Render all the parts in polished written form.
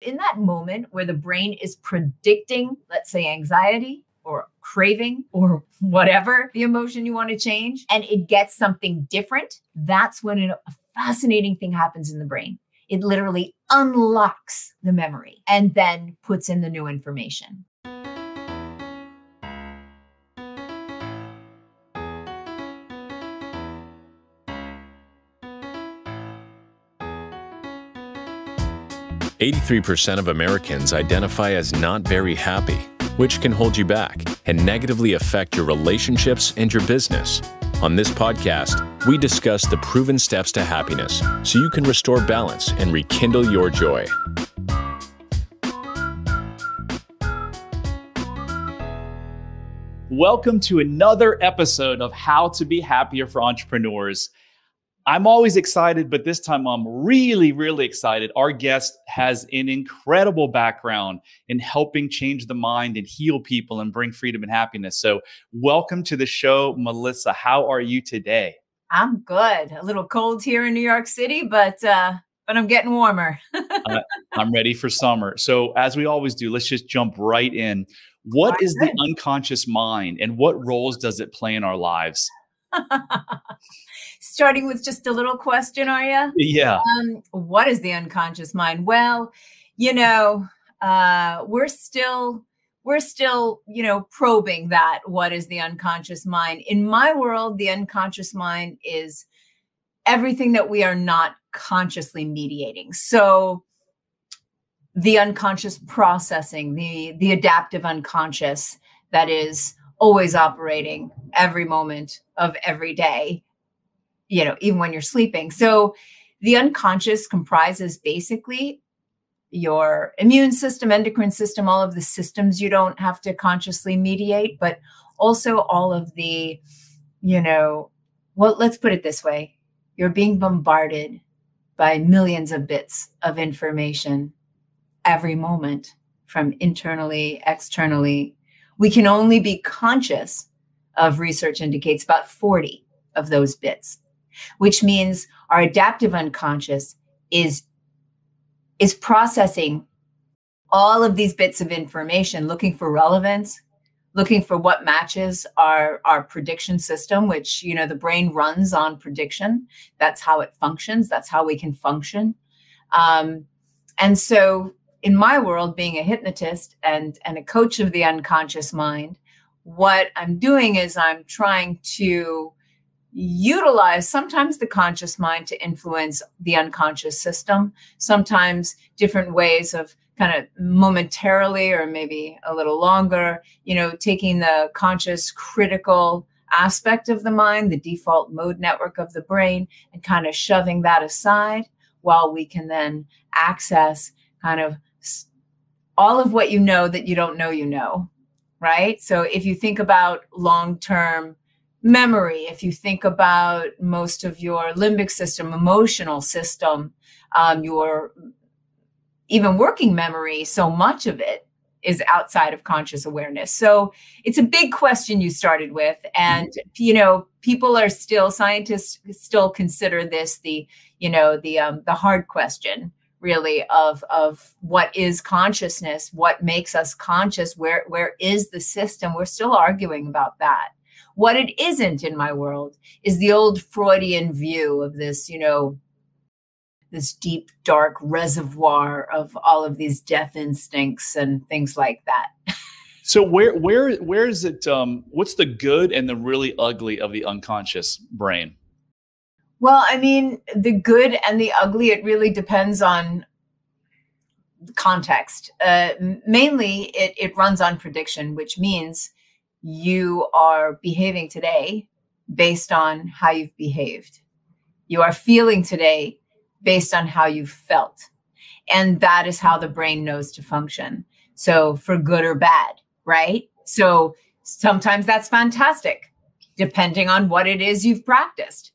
in that moment where the brain is predicting, let's say, anxiety or craving or whatever the emotion you want to change, and it gets something different, that's when a fascinating thing happens in the brain. It literally unlocks the memory and then puts in the new information. "83% of Americans identify as not very happy, which can hold you back and negatively affect your relationships and your business." On this podcast, we discuss the proven steps to happiness so you can restore balance and rekindle your joy. Welcome to another episode of How to Be Happier for Entrepreneurs. I'm always excited, but this time I'm really, really excited. Our guest has an incredible background in helping change the mind and heal people and bring freedom and happiness. So welcome to the show, Melissa. How are you today? I'm good. A little cold here in New York City, but I'm getting warmer. I'm ready for summer. So as we always do, let's just jump right in. What is the unconscious mind and what roles does it play in our lives? Starting with just a little question, are you? Yeah. What is the unconscious mind? Well, we're still, probing that. What is the unconscious mind? In my world, the unconscious mind is everything that we are not consciously mediating. So the unconscious processing, the adaptive unconscious that is always operating every moment of every day, even when you're sleeping. So the unconscious comprises basically your immune system, endocrine system, all of the systems you don't have to consciously mediate, but also all of the, let's put it this way. You're being bombarded by millions of bits of information every moment from internally, externally. We can only be conscious of, research indicates, about 40 of those bits, which means our adaptive unconscious is processing all of these bits of information, looking for relevance, looking for what matches our prediction system, which, the brain runs on prediction. That's how it functions. That's how we can function. And so in my world, being a hypnotist and a coach of the unconscious mind, what I'm doing is I'm trying to utilize sometimes the conscious mind to influence the unconscious system, sometimes different ways of kind of momentarily or maybe a little longer, taking the conscious critical aspect of the mind, the default mode network of the brain, and kind of shoving that aside while we can then access kind of all of what that you don't know, right? So if you think about long-term memory, if you think about most of your limbic system, emotional system, your even working memory, so much of it is outside of conscious awareness. So it's a big question you started with. And, scientists still consider this the hard question, really, of what is consciousness, what makes us conscious, where is the system? We're still arguing about that. What it isn't in my world is the old Freudian view of this, this deep, dark reservoir of all of these death instincts and things like that. So where is it? What's the good and the really ugly of the unconscious brain? Well, I mean, the good and the ugly, it really depends on context. Mainly, it runs on prediction, which means you are behaving today based on how you've behaved. You are feeling today based on how you've felt. And that is how the brain knows to function. So for good or bad, right? So sometimes that's fantastic, depending on what it is you've practiced.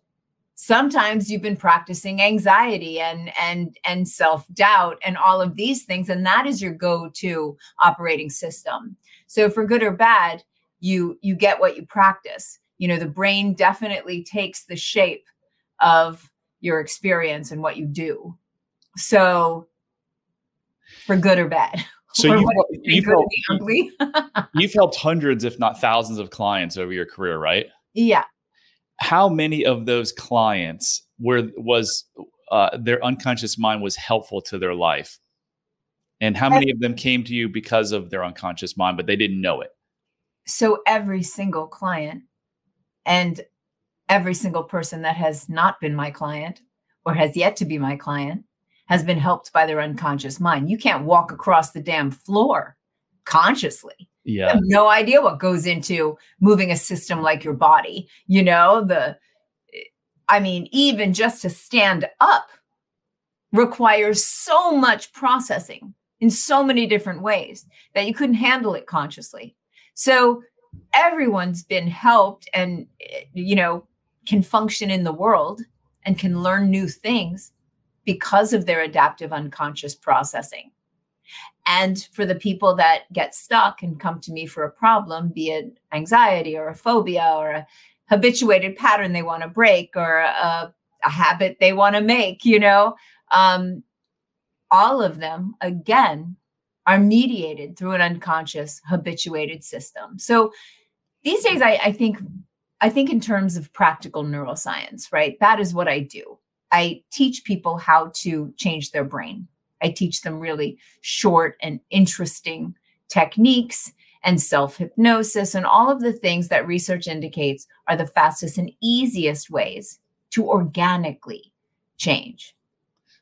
Sometimes you've been practicing anxiety and self-doubt and all of these things, and that is your go-to operating system. So for good or bad, you get what you practice. The brain definitely takes the shape of your experience and what you do. So for good or bad. So Or you've, what do you you've, say, good or helped, the ugly? you've helped hundreds, if not thousands of clients over your career, right? Yeah. How many of those clients was their unconscious mind was helpful to their life? And how many of them came to you because of their unconscious mind, but they didn't know it? So every single client and every single person that has not been my client or has yet to be my client has been helped by their unconscious mind. You can't walk across the damn floor consciously. Yeah. You have no idea what goes into moving a system like your body. Even just to stand up requires so much processing in so many different ways that you couldn't handle it consciously. So everyone's been helped and, can function in the world and can learn new things because of their adaptive unconscious processing. And for the people that get stuck and come to me for a problem, be it anxiety or a phobia or a habituated pattern they want to break or a habit they want to make, all of them, again, are mediated through an unconscious habituated system. So these days, I think in terms of practical neuroscience, right? That is what I do. I teach people how to change their brain. I teach them really short and interesting techniques and self-hypnosis and all of the things that research indicates are the fastest and easiest ways to organically change.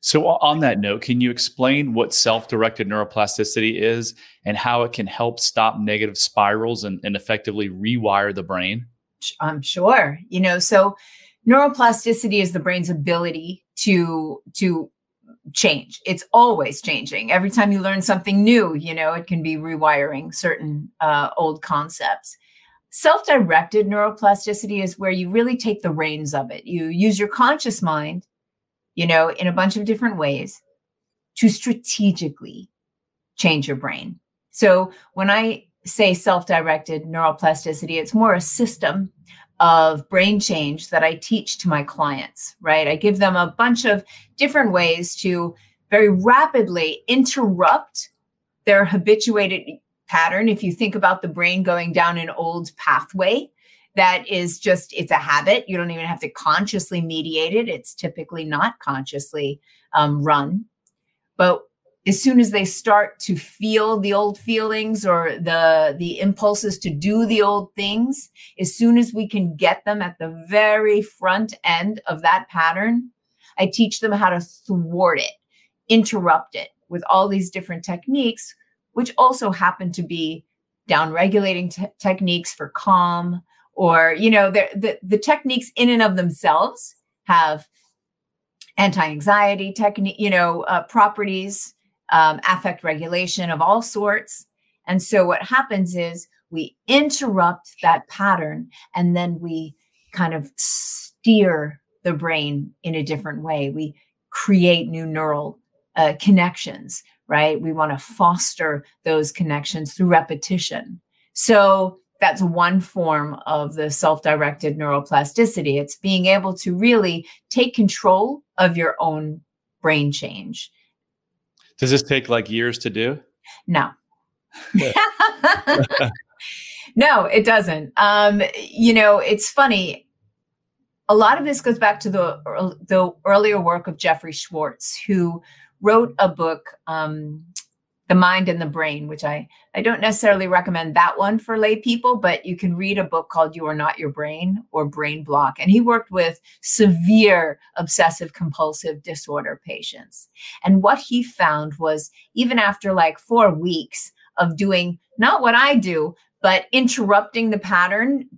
So on that note, can you explain what self-directed neuroplasticity is and how it can help stop negative spirals and effectively rewire the brain? I'm sure. So neuroplasticity is the brain's ability to change. It's always changing. Every time you learn something new, it can be rewiring certain old concepts. Self-directed neuroplasticity is where you really take the reins of it. You use your conscious mind, in a bunch of different ways to strategically change your brain. So when I say self-directed neuroplasticity, it's more a system of brain change that I teach to my clients, right? I give them a bunch of different ways to very rapidly interrupt their habituated pattern. If you think about the brain going down an old pathway, that is it's a habit. You don't even have to consciously mediate it. It's typically not consciously run. But as soon as they start to feel the old feelings or the impulses to do the old things, as soon as we can get them at the very front end of that pattern, I teach them how to thwart it, interrupt it with all these different techniques, which also happen to be down-regulating techniques for calm, or, the techniques in and of themselves have anti-anxiety technique, properties, affect regulation of all sorts. And so what happens is we interrupt that pattern and then we kind of steer the brain in a different way. We create new neural connections, right? We want to foster those connections through repetition. So that's one form of the self-directed neuroplasticity. It's being able to really take control of your own brain change. Does this take like years to do? No. No, it doesn't. It's funny. A lot of this goes back to the earlier work of Jeffrey Schwartz, who wrote a book, The Mind and the Brain, which I don't necessarily recommend that one for lay people, but you can read a book called You Are Not Your Brain or Brain Block. And he worked with severe obsessive compulsive disorder patients. And what he found was even after like 4 weeks of doing not what I do, but interrupting the pattern,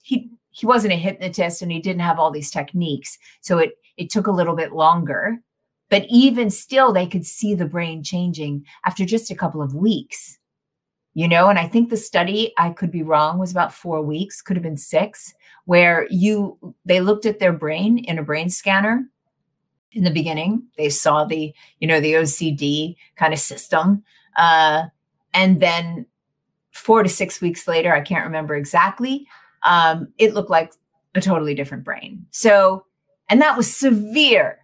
he wasn't a hypnotist and he didn't have all these techniques. So it took a little bit longer. But even still, they could see the brain changing after just a couple of weeks, and I think the study, I could be wrong, was about 4 weeks, could have been 6, where they looked at their brain in a brain scanner. In the beginning, they saw the OCD kind of system. And then 4 to 6 weeks later, I can't remember exactly, it looked like a totally different brain. So, and that was severe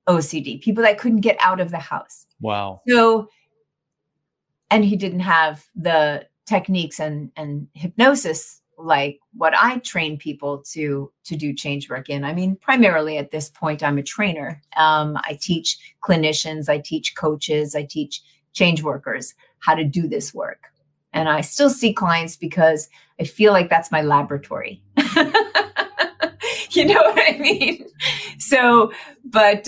OCD, people that couldn't get out of the house. Wow. So And he didn't have the techniques and hypnosis like what I train people to do change work in. I mean, primarily at this point, I'm a trainer. I teach clinicians, I teach coaches, I teach change workers how to do this work. And I still see clients because I feel like that's my laboratory. You know what I mean? So, but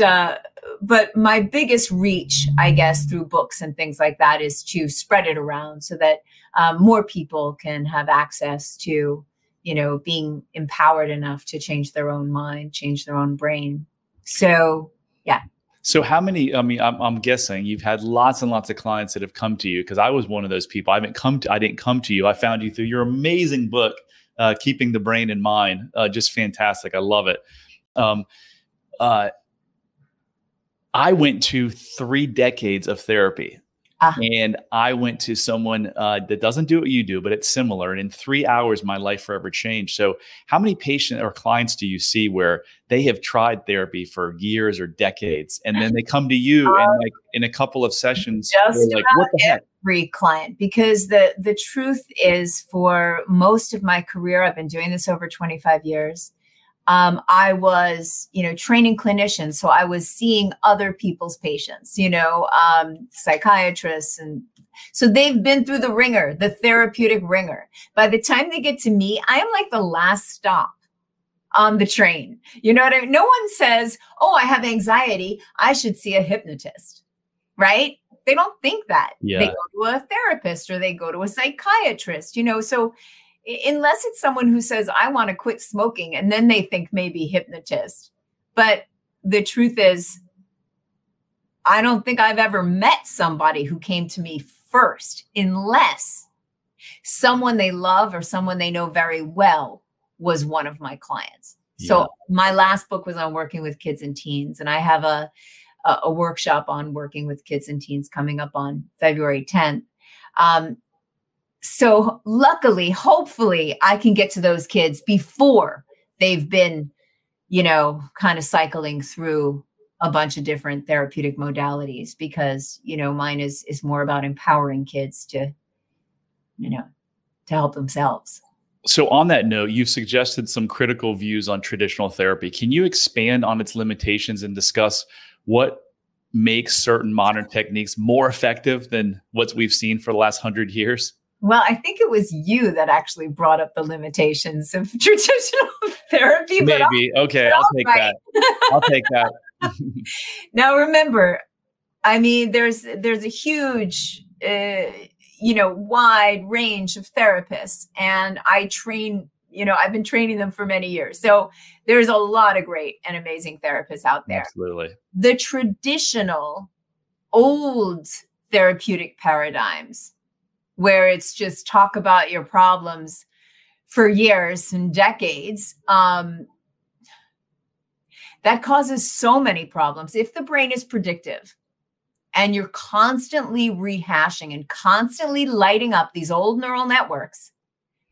my biggest reach, I guess, through books and things like that is to spread it around so that more people can have access to, you know, being empowered enough to change their own mind, change their own brain. So, yeah. So how many, I mean, I'm guessing you've had lots and lots of clients that have come to you, because I was one of those people. I didn't come to you. I found you through your amazing book, Keeping the Brain in Mind. Just fantastic. I love it. I went to 3 decades of therapy. And I went to someone that doesn't do what you do, but it's similar. And in 3 hours, my life forever changed. So how many patients or clients do you see where they have tried therapy for years or decades, and then they come to you and like in a couple of sessions, they're like, what the heck? Every client, because the truth is, for most of my career, I've been doing this over 25 years. I was, you know, training clinicians. So I was seeing other people's patients, you know, psychiatrists. And so they've been through the ringer, the therapeutic ringer. By the time they get to me, I am like the last stop on the train. You know what I mean? No one says, oh, I have anxiety, I should see a hypnotist, right? They don't think that. Yeah. They go to a therapist or they go to a psychiatrist, you know, so unless it's someone who says, I want to quit smoking, and then they think maybe hypnotist. But the truth is, I don't think I've ever met somebody who came to me first, unless someone they love or someone they know very well was one of my clients. Yeah. So my last book was on working with kids and teens, and I have a workshop on working with kids and teens coming up on February 10th. So luckily, hopefully I can get to those kids before they've been, you know, kind of cycling through a bunch of different therapeutic modalities, because, you know, mine is more about empowering kids to, you know, to help themselves. So on that note, you've suggested some critical views on traditional therapy. Can you expand on its limitations and discuss what makes certain modern techniques more effective than what we've seen for the last 100 years? Well, I think it was you that actually brought up the limitations of traditional therapy. Maybe. Okay, I'll take that. I'll take that. Now, remember, I mean, there's a huge, you know, wide range of therapists, and I train, you know, I've been training them for many years. So there's a lot of great and amazing therapists out there. Absolutely. The traditional old therapeutic paradigms, where it's just talk about your problems for years and decades, that causes so many problems. If the brain is predictive and you're constantly rehashing and constantly lighting up these old neural networks,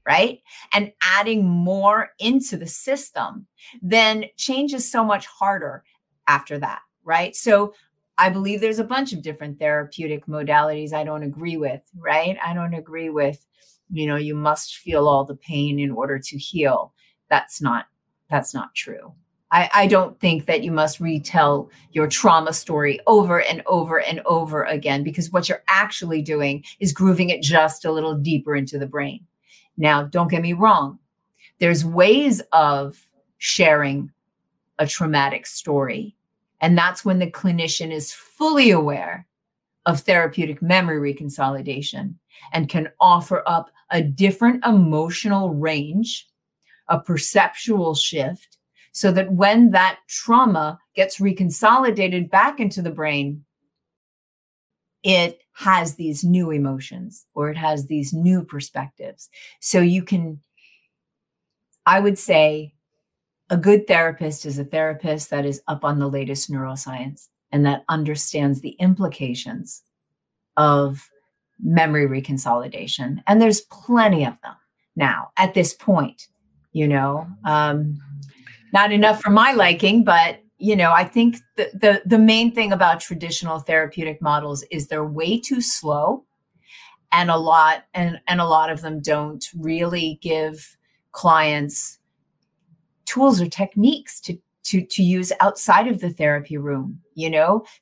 right, and adding more into the system, then change is so much harder after that, right? So I believe there's a bunch of different therapeutic modalities I don't agree with, right? I don't agree with, you know, you must feel all the pain in order to heal. That's not true. I don't think that you must retell your trauma story over and over and over again, because what you're actually doing is grooving it just a little deeper into the brain. Now, don't get me wrong. There's ways of sharing a traumatic story. And that's when the clinician is fully aware of therapeutic memory reconsolidation and can offer up a different emotional range, a perceptual shift, so that when that trauma gets reconsolidated back into the brain, it has these new emotions or it has these new perspectives. So you can, I would say, a good therapist is a therapist that is up on the latest neuroscience and that understands the implications of memory reconsolidation. And there's plenty of them now at this point, you know, not enough for my liking, but, you know, I think the main thing about traditional therapeutic models is they're way too slow And a lot of them don't really give clients tools or techniques to use outside of the therapy room.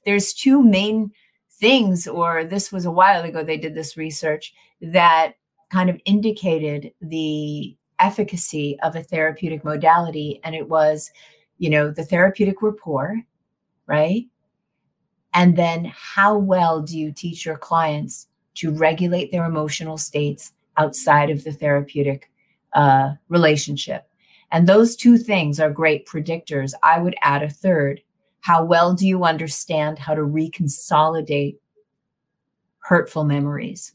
There's two main things, or this was a while ago, they did this research that kind of indicated the efficacy of a therapeutic modality. And it was, the therapeutic rapport, right? And then how well do you teach your clients to regulate their emotional states outside of the therapeutic relationship? And those two things are great predictors. I would add a third. How well do you understand how to reconsolidate hurtful memories?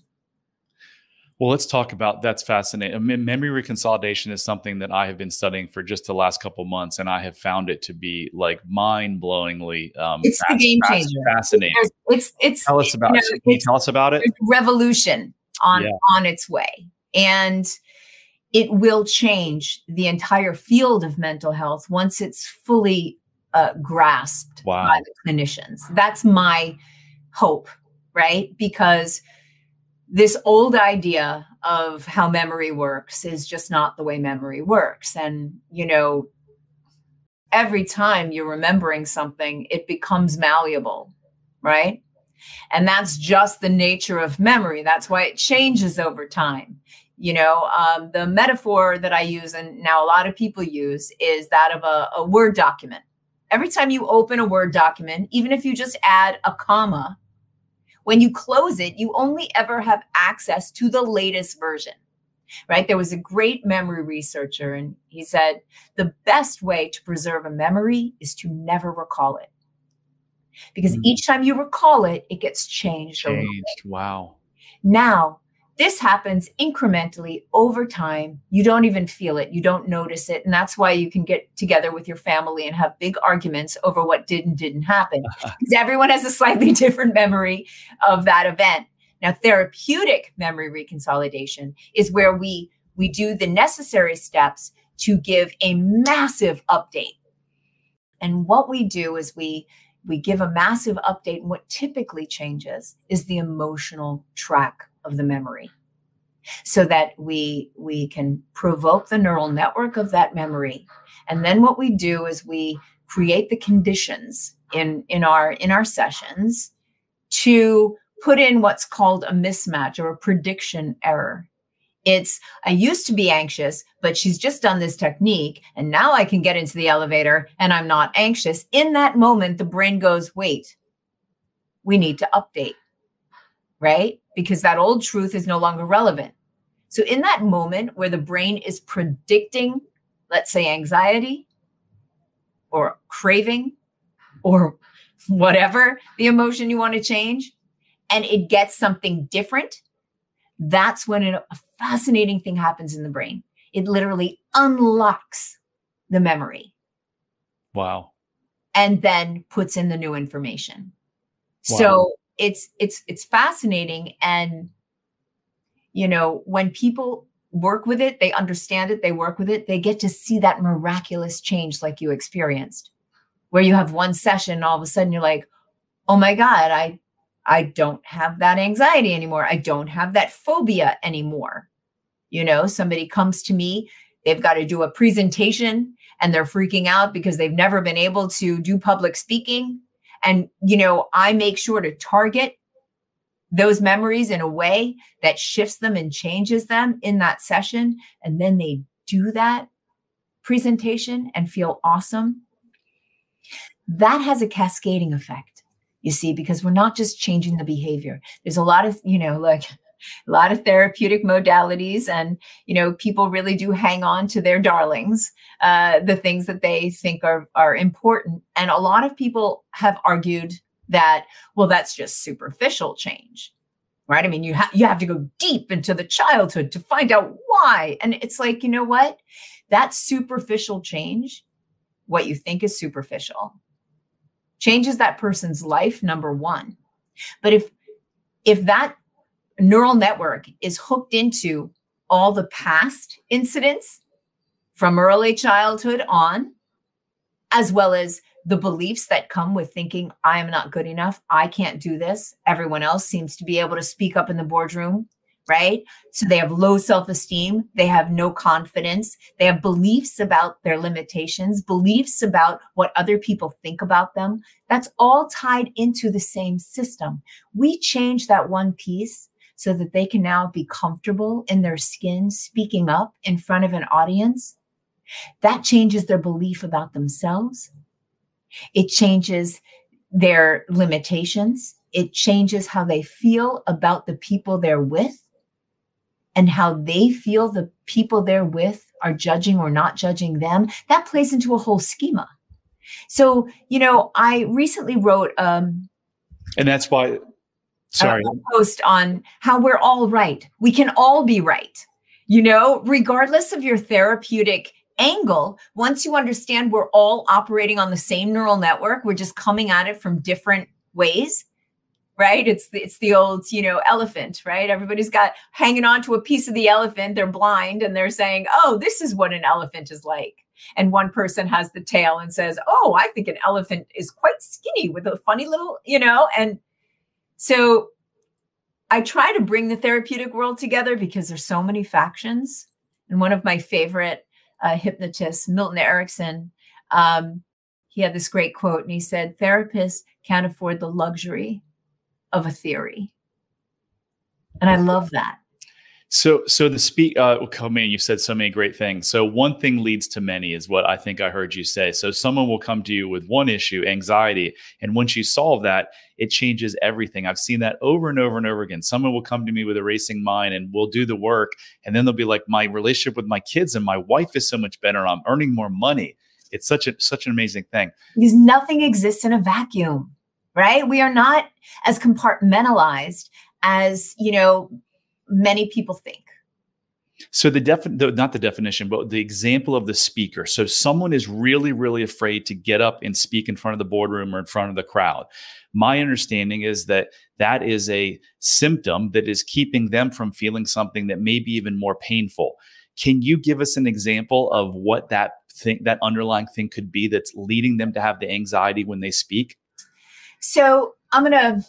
Well, let's talk about that's fascinating. Memory reconsolidation is something that I have been studying for just the last couple months, and I have found it to be like mind-blowingly it's the game changer. Fascinating. It's tell us about it. Can you tell us about it? Revolution on its way, and it will change the entire field of mental health once it's fully grasped by the clinicians. That's my hope, right? Because this old idea of how memory works is just not the way memory works. And, every time you're remembering something, it becomes malleable, right? And that's just the nature of memory. That's why it changes over time. The metaphor that I use, and now a lot of people use, is that of a Word document. Every time you open a Word document, even if you just add a comma, when you close it, you only ever have access to the latest version, right? There was a great memory researcher, and he said, the best way to preserve a memory is to never recall it. Because each time you recall it, it gets changed. Wow. Now, this happens incrementally over time. You don't even feel it. You don't notice it. And that's why you can get together with your family and have big arguments over what did and didn't happen. Because everyone has a slightly different memory of that event. Now, therapeutic memory reconsolidation is where we do the necessary steps to give a massive update. And what we do is we give a massive update. And what typically changes is the emotional track of the memory, so that we can provoke the neural network of that memory. And then what we do is we create the conditions in our sessions to put in what's called a mismatch or a prediction error. It's, I used to be anxious, but she's just done this technique, and now I can get into the elevator and I'm not anxious. In that moment, the brain goes, wait, we need to update, right? Because that old truth is no longer relevant. So in that moment where the brain is predicting, let's say, anxiety or craving or whatever the emotion you want to change, and it gets something different, that's when a fascinating thing happens in the brain. It literally unlocks the memory. Wow. And then puts in the new information. Wow. So it's fascinating. And, when people work with it, they understand it, they work with it, they get to see that miraculous change like you experienced, where you have one session and all of a sudden you're like, oh my God, I don't have that anxiety anymore. I don't have that phobia anymore. Somebody comes to me, they've got to do a presentation and they're freaking out because they've never been able to do public speaking. And, I make sure to target those memories in a way that shifts them and changes them in that session. And then they do that presentation and feel awesome. That has a cascading effect, you see, because we're not just changing the behavior. There's a lot of, like a lot of therapeutic modalities, and, people really do hang on to their darlings, the things that they think are important. And a lot of people have argued that, well, that's just superficial change, right? I mean, you have to go deep into the childhood to find out why. And it's like, you know what? That superficial change, what you think is superficial, changes that person's life, number one. But if that neural network is hooked into all the past incidents from early childhood on, as well as the beliefs that come with thinking, I am not good enough, I can't do this, everyone else seems to be able to speak up in the boardroom, right? So they have low self-esteem, they have no confidence, they have beliefs about their limitations, beliefs about what other people think about them. That's all tied into the same system. We change that one piece so that they can now be comfortable in their skin, speaking up in front of an audience. That changes their belief about themselves. It changes their limitations. It changes how they feel about the people they're with, and how they feel the people they're with are judging or not judging them. That plays into a whole schema. So, I recently wrote and that's why, sorry, a post on how we're all right. We can all be right, regardless of your therapeutic angle. Once you understand we're all operating on the same neural network, we're just coming at it from different ways. Right? It's the old, elephant, right? Everybody's got hanging on to a piece of the elephant. They're blind and they're saying, oh, this is what an elephant is like. And one person has the tail and says, oh, I think an elephant is quite skinny with a funny little, and so I try to bring the therapeutic world together because there's so many factions. And one of my favorite hypnotists, Milton Erickson, he had this great quote, and he said, therapists can't afford the luxury of a theory. And I love that. So man, you've said so many great things. So one thing leads to many is what I think I heard you say. So someone will come to you with one issue, anxiety. And once you solve that, it changes everything. I've seen that over and over and over again. Someone will come to me with a racing mind and we'll do the work. And then they'll be like, my relationship with my kids and my wife is so much better. I'm earning more money. It's such an amazing thing. Because nothing exists in a vacuum. Right? We are not as compartmentalized as, many people think. So not the definition, but the example of the speaker. So someone is really, really afraid to get up and speak in front of the boardroom or in front of the crowd. My understanding is that is a symptom that is keeping them from feeling something that may be even more painful. Can you give us an example of what that underlying thing could be that's leading them to have the anxiety when they speak? So I'm gonna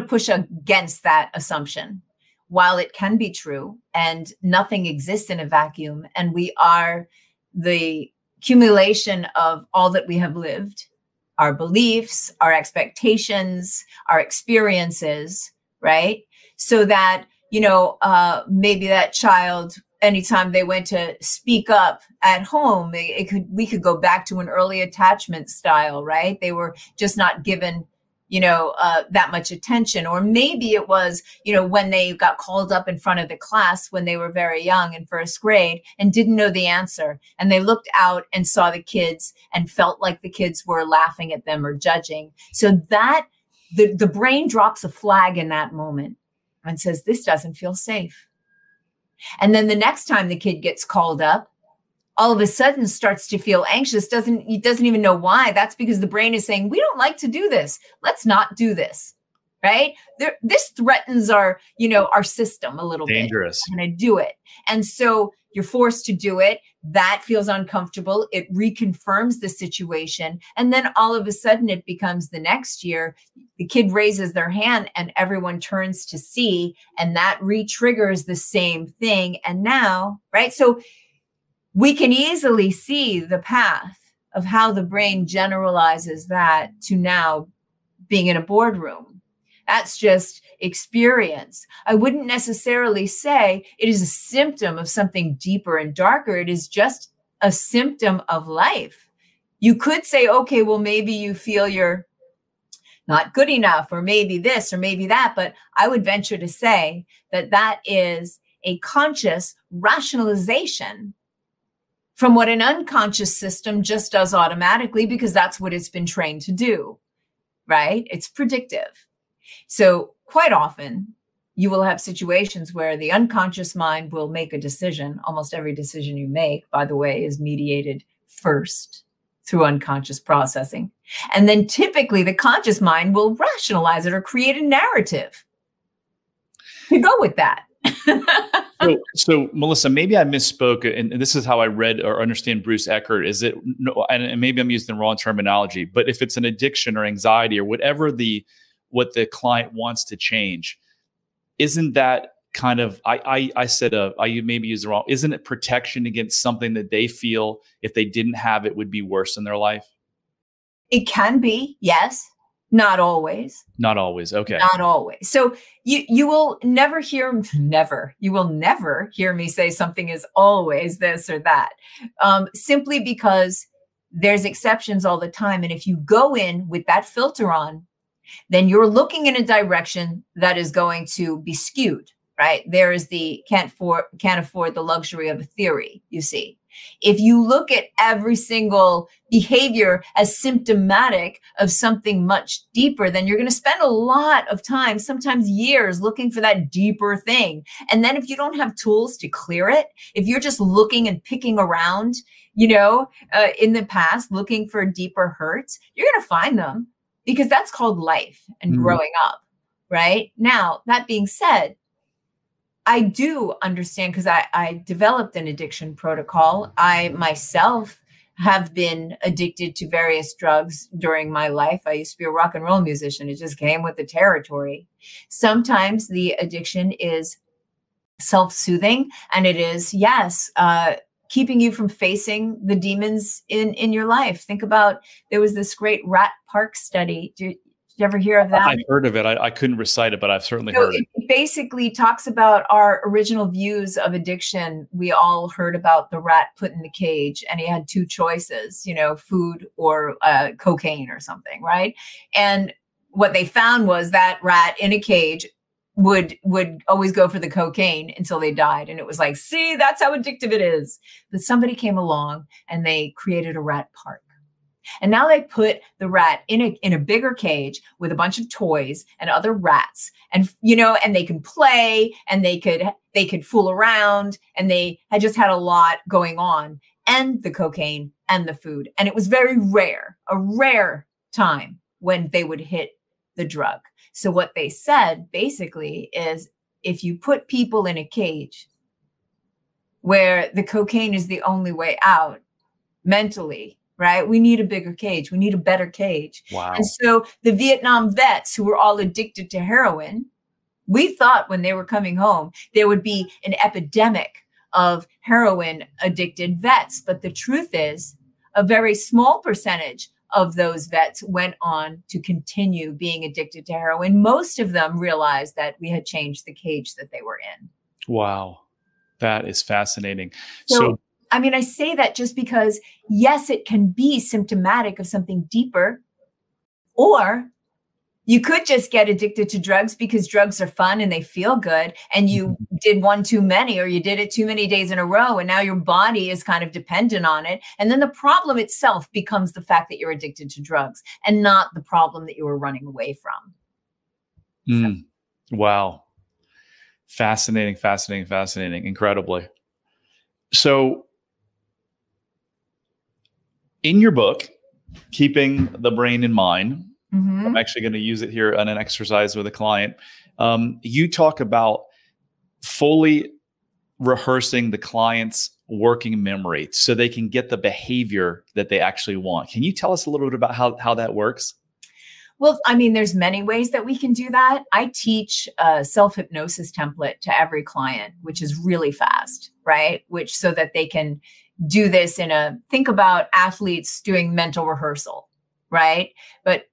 push against that assumption. While it can be true and nothing exists in a vacuum, and we are the accumulation of all that we have lived, our beliefs, our expectations, our experiences, right? So that, maybe that child, anytime they went to speak up at home, we could go back to an early attachment style, right? They were just not given, that much attention. Or maybe it was, when they got called up in front of the class when they were very young in first grade and didn't know the answer. And they looked out and saw the kids and felt like the kids were laughing at them or judging. So that the brain drops a flag in that moment and says, this doesn't feel safe. And then the next time the kid gets called up, all of a sudden starts to feel anxious, doesn't even know why. That's because the brain is saying, we don't like to do this. Let's not do this, right? This threatens our system a little dangerous. bit. Dangerous. And I do it. And so you're forced to do it. That feels uncomfortable. It reconfirms the situation. And then all of a sudden it becomes the next year, the kid raises their hand and everyone turns to see, and that re-triggers the same thing. And now, right? So we can easily see the path of how the brain generalizes that to now being in a boardroom. That's just experience. I wouldn't necessarily say it is a symptom of something deeper and darker. It is just a symptom of life. You could say, okay, well, maybe you feel you're not good enough, or maybe this, or maybe that. But I would venture to say that that is a conscious rationalization from what an unconscious system just does automatically, because that's what it's been trained to do, right? It's predictive. So quite often you will have situations where the unconscious mind will make a decision. Almost every decision you make, by the way, is mediated first through unconscious processing. And then typically the conscious mind will rationalize it or create a narrative to go with that. So Melissa, maybe I misspoke, and this is how I read or understand Bruce Eckert. Is it, and maybe I'm using the wrong terminology, but if it's an addiction or anxiety or whatever what the client wants to change, isn't that kind of, I said, I maybe used it wrong. Isn't it protection against something that they feel if they didn't have it would be worse in their life? It can be, yes. Not always. Not always. Okay. Not always. So you will never you will never hear me say something is always this or that, simply because there's exceptions all the time. And if you go in with that filter on, then you're looking in a direction that is going to be skewed, right? There is the can't afford the luxury of a theory, you see. If you look at every single behavior as symptomatic of something much deeper, then you're going to spend a lot of time, sometimes years, looking for that deeper thing. And then if you don't have tools to clear it, if you're just looking and picking around, in the past, looking for deeper hurts, you're going to find them, because that's called life and growing up, right? Now, that being said, I do understand, because I developed an addiction protocol. I myself have been addicted to various drugs during my life. I used to be a rock and roll musician. It just came with the territory. Sometimes the addiction is self-soothing, and it is, yes, keeping you from facing the demons in your life. Think about, there was this great rat park study. Did you ever hear of that? I've heard of it. I couldn't recite it, but I've certainly heard it. It basically talks about our original views of addiction. We all heard about the rat put in the cage, and he had two choices, food or cocaine or something, right? And what they found was that rat in a cage would always go for the cocaine until they died. And it was like, see, that's how addictive it is. But somebody came along and they created a rat park. And now they put the rat in a bigger cage with a bunch of toys and other rats, and and they can play, and they could fool around, and they had just had a lot going on, and the cocaine and the food. And it was very rare, a rare time when they would hit the drug. So what they said basically is, if you put people in a cage where the cocaine is the only way out mentally, right? We need a bigger cage. We need a better cage. Wow. And so the Vietnam vets who were all addicted to heroin, we thought when they were coming home, there would be an epidemic of heroin addicted vets. But the truth is, a very small percentage of those vets went on to continue being addicted to heroin. Most of them realized that we had changed the cage that they were in. Wow. That is fascinating. So I say that just because, yes, it can be symptomatic of something deeper, or you could just get addicted to drugs because drugs are fun and they feel good, and you did one too many, or you did it too many days in a row, and now your body is kind of dependent on it. And then the problem itself becomes the fact that you're addicted to drugs, and not the problem that you were running away from. Wow. Fascinating. Incredibly. So in your book, Keeping the Brain in Mind, I'm actually going to use it here on an exercise with a client. You talk about fully rehearsing the client's working memory so they can get the behavior that they actually want. Can you tell us a little bit about how that works? Well, there's many ways that we can do that. I teach a self-hypnosis template to every client, which is really fast, right? So that they can do this think about athletes doing mental rehearsal, right? But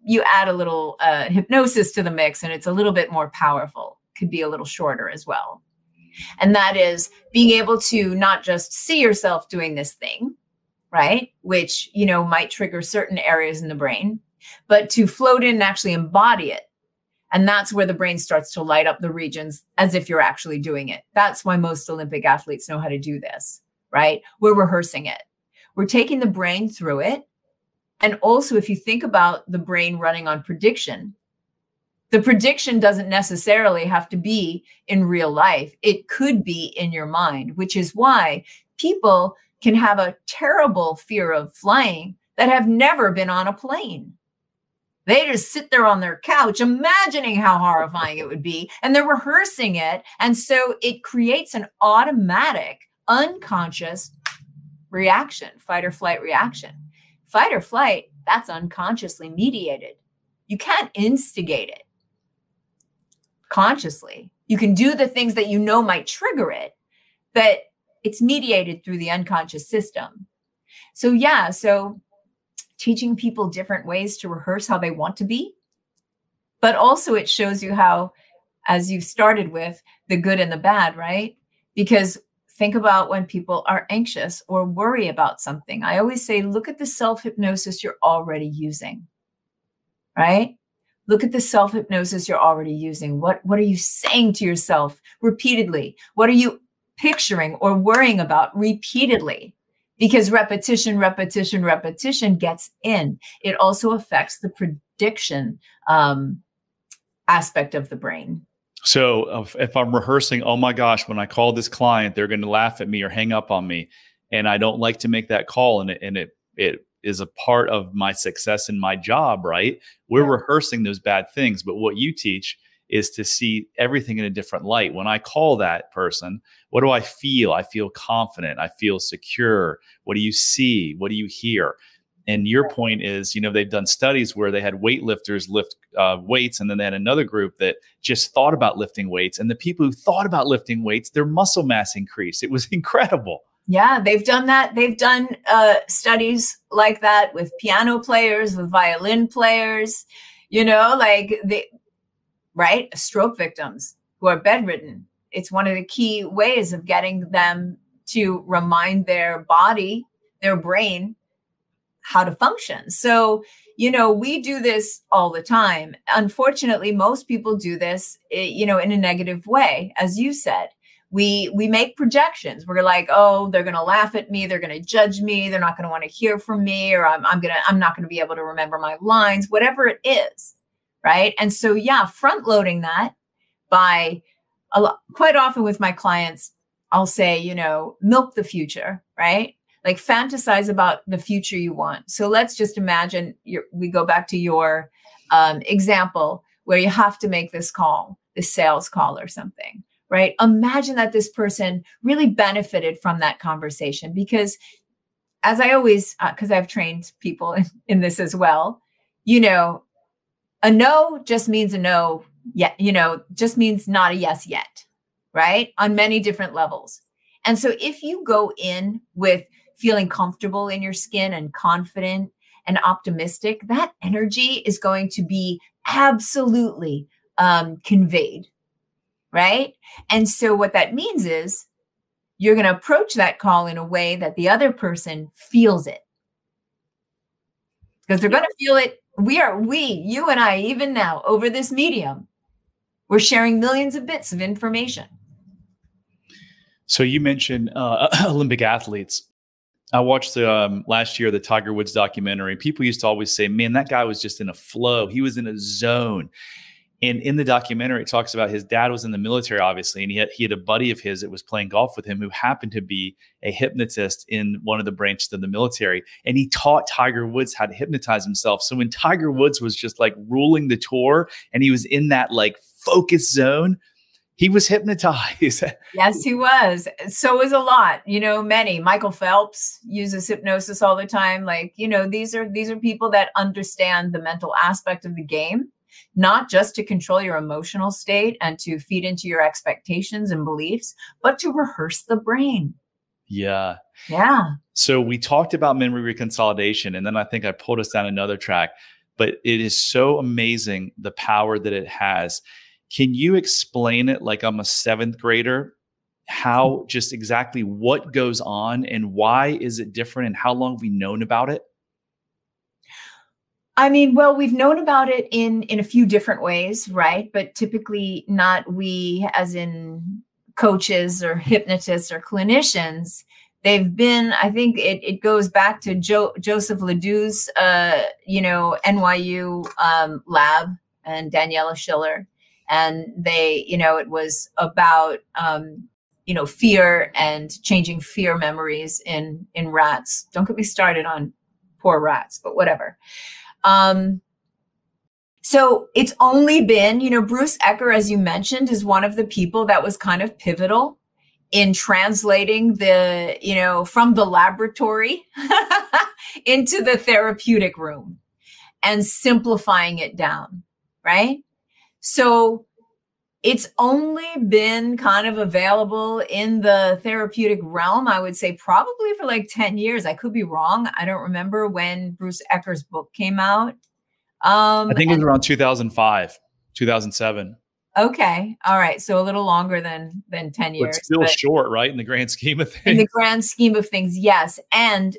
you add a little hypnosis to the mix, and it's a little bit more powerful. Could be a little shorter as well. And that is being able to not just see yourself doing this thing, right? Which, might trigger certain areas in the brain, but to float in and actually embody it. And that's where the brain starts to light up the regions as if you're actually doing it. That's why most Olympic athletes know how to do this, right? We're rehearsing it. We're taking the brain through it. And also, if you think about the brain running on prediction, the prediction doesn't necessarily have to be in real life. It could be in your mind, which is why people can have a terrible fear of flying that have never been on a plane. They just sit there on their couch imagining how horrifying it would be, and they're rehearsing it. And so it creates an automatic, unconscious reaction, fight or flight reaction. Fight or flight, that's unconsciously mediated. You can't instigate it. consciously. You can do the things that you know might trigger it, but it's mediated through the unconscious system. So yeah, so teaching people different ways to rehearse how they want to be, but also it shows you how, as you started with, the good and the bad, right? Because think about when people are anxious or worry about something. I always say, look at the self-hypnosis you're already using, right? Look at the self-hypnosis you're already using. What are you saying to yourself repeatedly? What are you picturing or worrying about repeatedly? Because repetition, repetition, repetition gets in. It also affects the prediction aspect of the brain. So if I'm rehearsing, oh my gosh, when I call this client, they're going to laugh at me or hang up on me, and I don't like to make that call, and it is a part of my success in my job, right? We're rehearsing those bad things, but what you teach is to see everything in a different light. When I call that person, what do I feel? I feel confident. I feel secure. What do you see? What do you hear? And your point is, they've done studies where they had weightlifters lift weights, and then they had another group that just thought about lifting weights. And the people who thought about lifting weights, their muscle mass increased. It was incredible. Yeah, they've done that. They've done studies like that with piano players, with violin players, stroke victims who are bedridden. It's one of the key ways of getting them to remind their body, their brain, how to function. So, we do this all the time. Unfortunately, most people do this, in a negative way. As you said, we make projections. We're like, oh, they're going to laugh at me. They're going to judge me. They're not going to want to hear from me, or I'm not going to be able to remember my lines, whatever it is. Right. And so, yeah, front loading that by quite often with my clients, I'll say, milk the future, right? Like fantasize about the future you want. So let's just imagine we go back to your example where you have to make this call, this sales call or something, right? Imagine that this person really benefited from that conversation, because as I always, because I've trained people in this as well, a no just means a no yet, just means not a yes yet, right? On many different levels. And so if you go in with feeling comfortable in your skin and confident and optimistic, that energy is going to be absolutely conveyed, right? And so what that means is you're going to approach that call in a way that the other person feels it, because they're going to feel it. You and I, even now over this medium, we're sharing millions of bits of information. So you mentioned Olympic athletes. I watched last year the Tiger Woods documentary. People used to always say, man, that guy was just in a flow. He was in a zone. And in the documentary, it talks about his dad was in the military, obviously, and he had a buddy of his that was playing golf with him who happened to be a hypnotist in one of the branches of the military. And he taught Tiger Woods how to hypnotize himself. So when Tiger Woods was just like ruling the tour and he was in that like focus zone, he was hypnotized. Yes, he was. So was a lot, many. Michael Phelps uses hypnosis all the time. Like, these are people that understand the mental aspect of the game, not just to control your emotional state and to feed into your expectations and beliefs, but to rehearse the brain. Yeah. Yeah. So we talked about memory reconsolidation, and then I think I pulled us down another track, but it is so amazing the power that it has. Can you explain it like I'm a seventh grader, how just exactly what goes on and why is it different and how long have we known about it? I mean, well, we've known about it in a few different ways, right? But typically not we as in coaches or hypnotists or clinicians. They've been, I think it goes back to Joseph Ledoux's, NYU lab and Daniela Schiller. And they, it was about, fear and changing fear memories in rats. Don't get me started on poor rats, but whatever. So it's only been, Bruce Ecker, as you mentioned, is one of the people that was kind of pivotal in translating from the laboratory into the therapeutic room and simplifying it down, right? So It's only been kind of available in the therapeutic realm, I would say probably for like 10 years. I could be wrong. I don't remember when Bruce Ecker's book came out. I think it was around 2005, 2007. Okay. All right. So a little longer than 10 But years. still short, right? In the grand scheme of things. In the grand scheme of things, yes. And,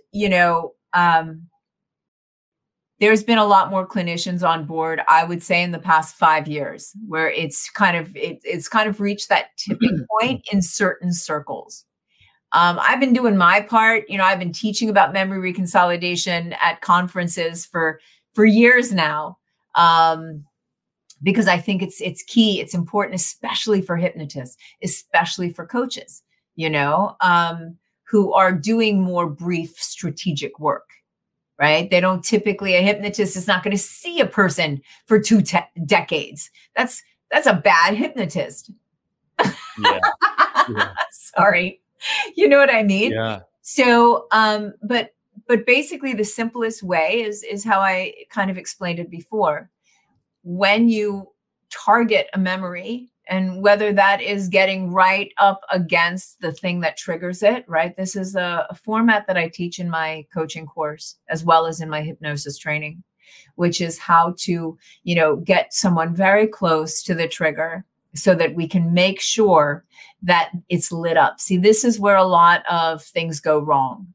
there's been a lot more clinicians on board, I would say, in the past 5 years, where it's kind of reached that tipping point in certain circles. I've been doing my part. I've been teaching about memory reconsolidation at conferences for years now, because I think it's key. It's important, especially for hypnotists, especially for coaches, who are doing more brief strategic work. Right? They don't typically, a hypnotist is not going to see a person for 2 decades. That's a bad hypnotist. Yeah. Sorry. You know what I mean? Yeah. So, but basically the simplest way is how I kind of explained it before. When you target a memory, and whether that is getting right up against the thing that triggers it, right? This is a format that I teach in my coaching course, as well as in my hypnosis training, which is how to, get someone very close to the trigger so that we can make sure that it's lit up. See, this is where a lot of things go wrong.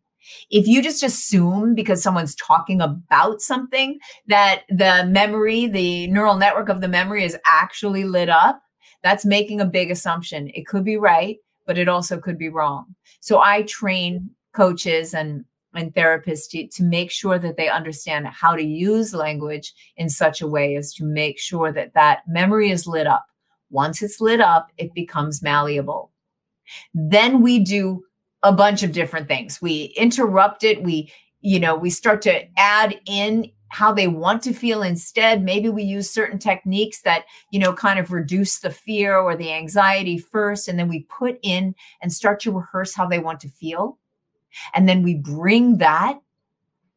If you just assume because someone's talking about something that the memory, the neural network of the memory is actually lit up, that's making a big assumption. It could be right, but it also could be wrong. So I train coaches and therapists to make sure that they understand how to use language in such a way as to make sure that that memory is lit up. Once it's lit up, it becomes malleable. Then we do a bunch of different things. We interrupt it. We start to add in how they want to feel instead. Maybe we use certain techniques that, kind of reduce the fear or the anxiety first. And then we put in and start to rehearse how they want to feel. And then we bring that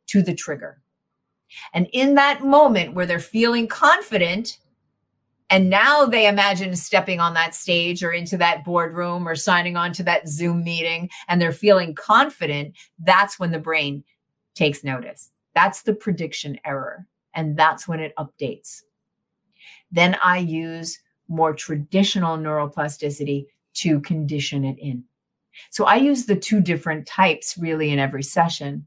to the trigger. And in that moment where they're feeling confident, and now they imagine stepping on that stage or into that boardroom or signing on to that Zoom meeting, and they're feeling confident, that's when the brain takes notice. That's the prediction error. And that's when it updates. Then I use more traditional neuroplasticity to condition it in. So I use the 2 different types really in every session.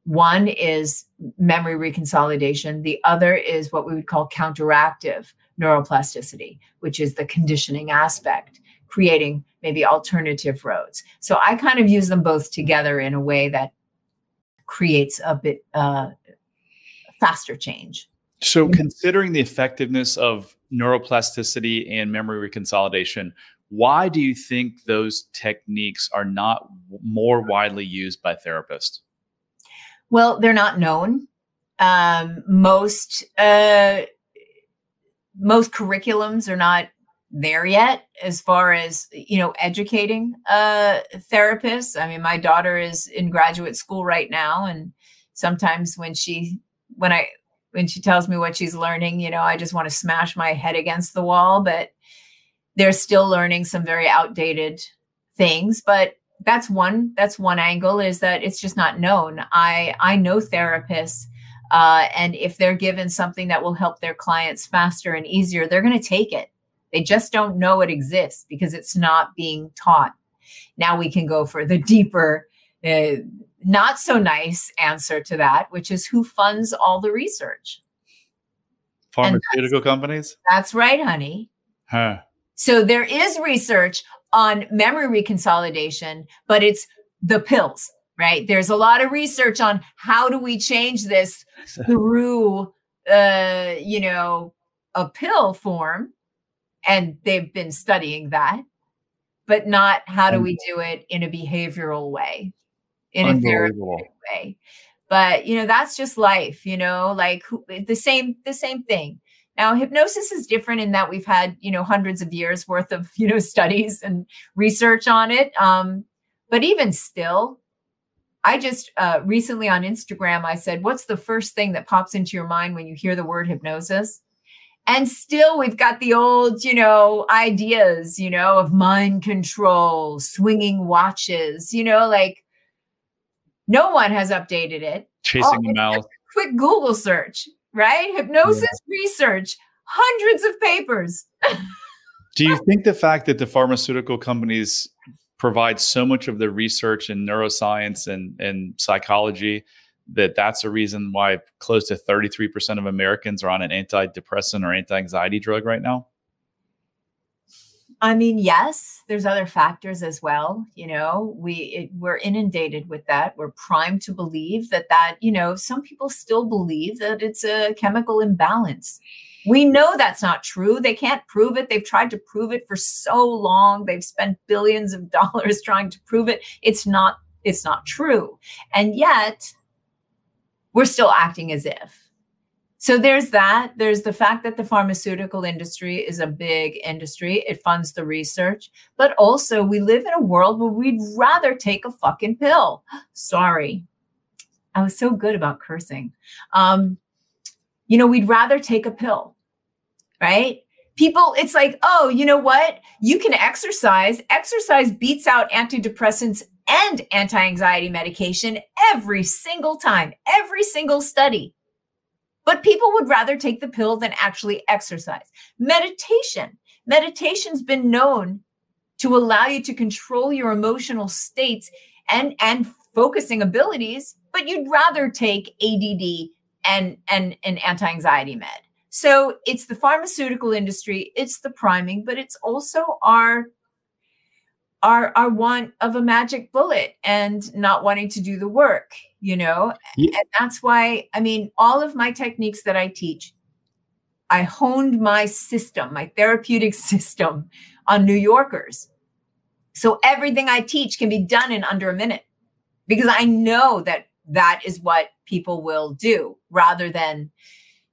One is memory reconsolidation. The other is what we would call counteractive neuroplasticity, which is the conditioning aspect, creating maybe alternative roads. So I kind of use them both together in a way that creates a bit faster change. So considering the effectiveness of neuroplasticity and memory reconsolidation, why do you think those techniques are not more widely used by therapists? Well, they're not known. Most curriculums are not there yet as far as, educating therapists. I mean, my daughter is in graduate school right now. And sometimes when she tells me what she's learning, I just want to smash my head against the wall, but they're still learning some very outdated things. But that's one angle, is that it's just not known. I know therapists, and if they're given something that will help their clients faster and easier, they're going to take it. They just don't know it exists because it's not being taught. Now we can go for the deeper, not so nice answer to that, which is who funds all the research? Pharmaceutical companies? That's right, honey. Huh. So there is research on memory reconsolidation, but it's the pills, right? There's a lot of research on how do we change this through, a pill form. And they've been studying that, but not how do we do it in a behavioral way, in a therapeutic way. But, that's just life, like the same thing. Now, hypnosis is different in that we've had, hundreds of years worth of, studies and research on it. But even still, I just recently on Instagram, I said, what's the first thing that pops into your mind when you hear the word hypnosis? And still we've got the old, ideas, of mind control, swinging watches, like no one has updated it. Chasing the mouse. Quick Google search, right? Hypnosis research, hundreds of papers. Do you think the fact that the pharmaceutical companies provide so much of their research in neuroscience and psychology, that's a reason why close to 33% of Americans are on an antidepressant or anti-anxiety drug right now? I mean, yes, there's other factors as well. We're inundated with that. We're primed to believe that, some people still believe that it's a chemical imbalance. We know that's not true. They can't prove it. They've tried to prove it for so long. They've spent billions of dollars trying to prove it. It's not true. And yet we're still acting as if. So there's that. There's the fact that the pharmaceutical industry is a big industry. It funds the research. But also we live in a world where we'd rather take a fucking pill. Sorry. I was so good about cursing. We'd rather take a pill, right? People, it's like, oh, you know what? You can exercise. Exercise beats out antidepressants and anti-anxiety medication every single time, every single study. But people would rather take the pill than actually exercise. Meditation's been known to allow you to control your emotional states and focusing abilities, but you'd rather take ADD and an anti-anxiety med. So it's the pharmaceutical industry, it's the priming, but it's also our want of a magic bullet and not wanting to do the work, Yeah. And that's why, all of my techniques that I teach, I honed my system, my therapeutic system on New Yorkers. So everything I teach can be done in under a minute because I know that is what people will do rather than,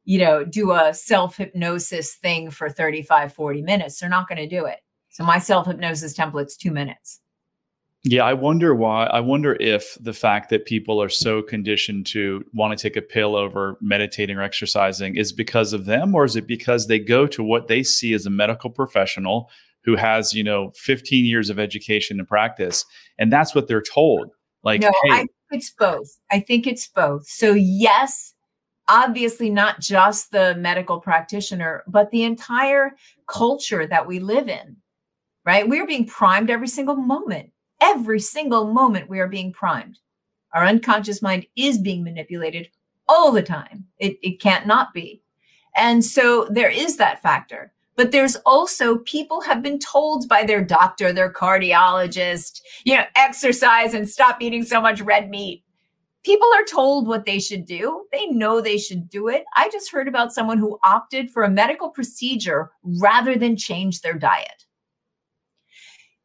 do a self-hypnosis thing for 35, 40 minutes. They're not going to do it. So my self-hypnosis template's 2 minutes. Yeah, I wonder why. I wonder if the fact that people are so conditioned to want to take a pill over meditating or exercising is because of them, or is it because they go to what they see as a medical professional who has, 15 years of education and practice, and that's what they're told. Like, no, hey, I think it's both. I think it's both. So yes, obviously not just the medical practitioner, but the entire culture that we live in. Right? We're being primed every single moment. Every single moment we are being primed. Our unconscious mind is being manipulated all the time. It can't not be. And so there is that factor. But there's also people have been told by their doctor, their cardiologist, exercise and stop eating so much red meat. People are told what they should do. They know they should do it. I just heard about someone who opted for a medical procedure rather than change their diet.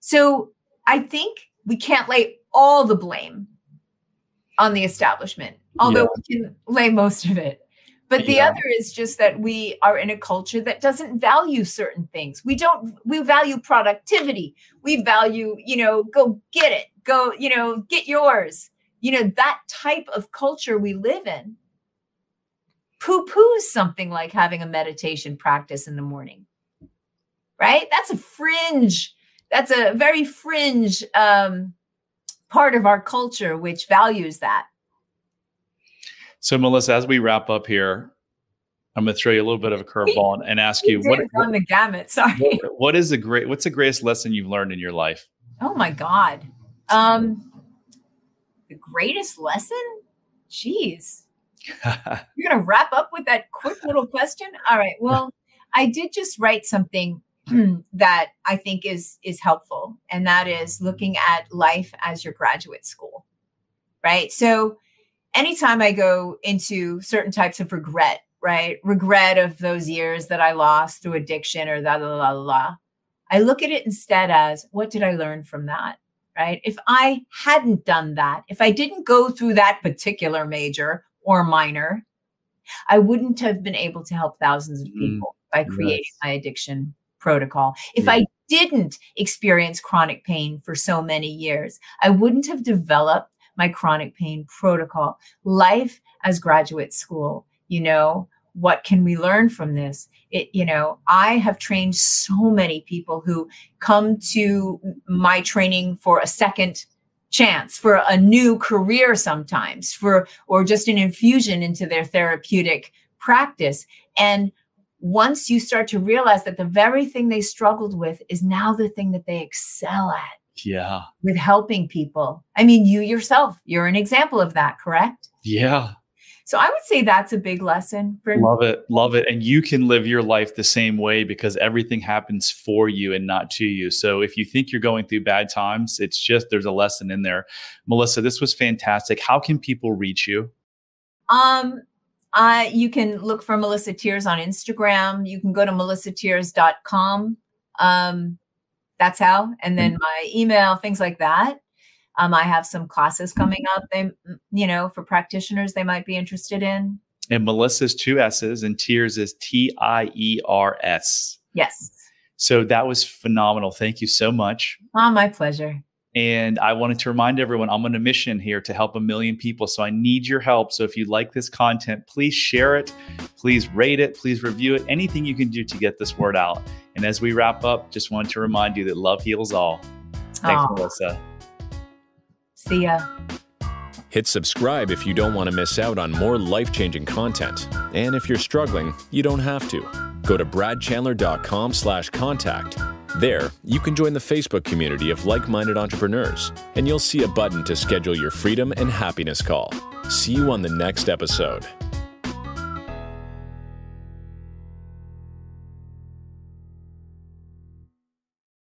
So I think we can't lay all the blame on the establishment, although we can lay most of it. But the other is just that we are in a culture that doesn't value certain things. We value productivity. We value, go get it, go, get yours. That type of culture we live in poo-poos something like having a meditation practice in the morning, right? That's a very fringe part of our culture, which values that. So Melissa, as we wrap up here, I'm going to throw you a little bit of a curveball and ask you on the gamut. Sorry. What's the greatest lesson you've learned in your life? Oh my God. The greatest lesson? Jeez. You're going to wrap up with that quick little question? All right. Well, I did just write something that I think is helpful. And that is looking at life as your graduate school, right? So anytime I go into certain types of regret, right? Regret of those years that I lost through addiction or I look at it instead as, what did I learn from that, right? If I hadn't done that, if I didn't go through that particular major or minor, I wouldn't have been able to help thousands of people by creating my addiction protocol. If I didn't experience chronic pain for so many years, I wouldn't have developed my chronic pain protocol. Life as graduate school, what can we learn from this? I have trained so many people who come to my training for a second chance, for a new career sometimes, or just an infusion into their therapeutic practice. And once you start to realize that the very thing they struggled with is now the thing that they excel at. Yeah. With helping people. I mean, you yourself, you're an example of that, correct? Yeah. So I would say that's a big lesson for me. Love it. Love it. And you can live your life the same way because everything happens for you and not to you. So if you think you're going through bad times, it's just, there's a lesson in there. Melissa, this was fantastic. How can people reach you? You can look for Melissa Tears on Instagram. You can go to melissatears.com. That's how. And then my email, things like that. I have some classes coming up, for practitioners they might be interested in. And Melissa's 2 S's and Tears is Tiers. Yes. So that was phenomenal. Thank you so much. Oh, my pleasure. And I wanted to remind everyone, I'm on a mission here to help 1 million people. So I need your help. So if you like this content, please share it, please rate it, please review it, anything you can do to get this word out. And as we wrap up, just wanted to remind you that love heals all. Thanks, Melissa. See ya. Hit subscribe if you don't want to miss out on more life-changing content. And if you're struggling, you don't have to. Go to bradchandler.com/contact. There, you can join the Facebook community of like-minded entrepreneurs, and you'll see a button to schedule your freedom and happiness call. See you on the next episode.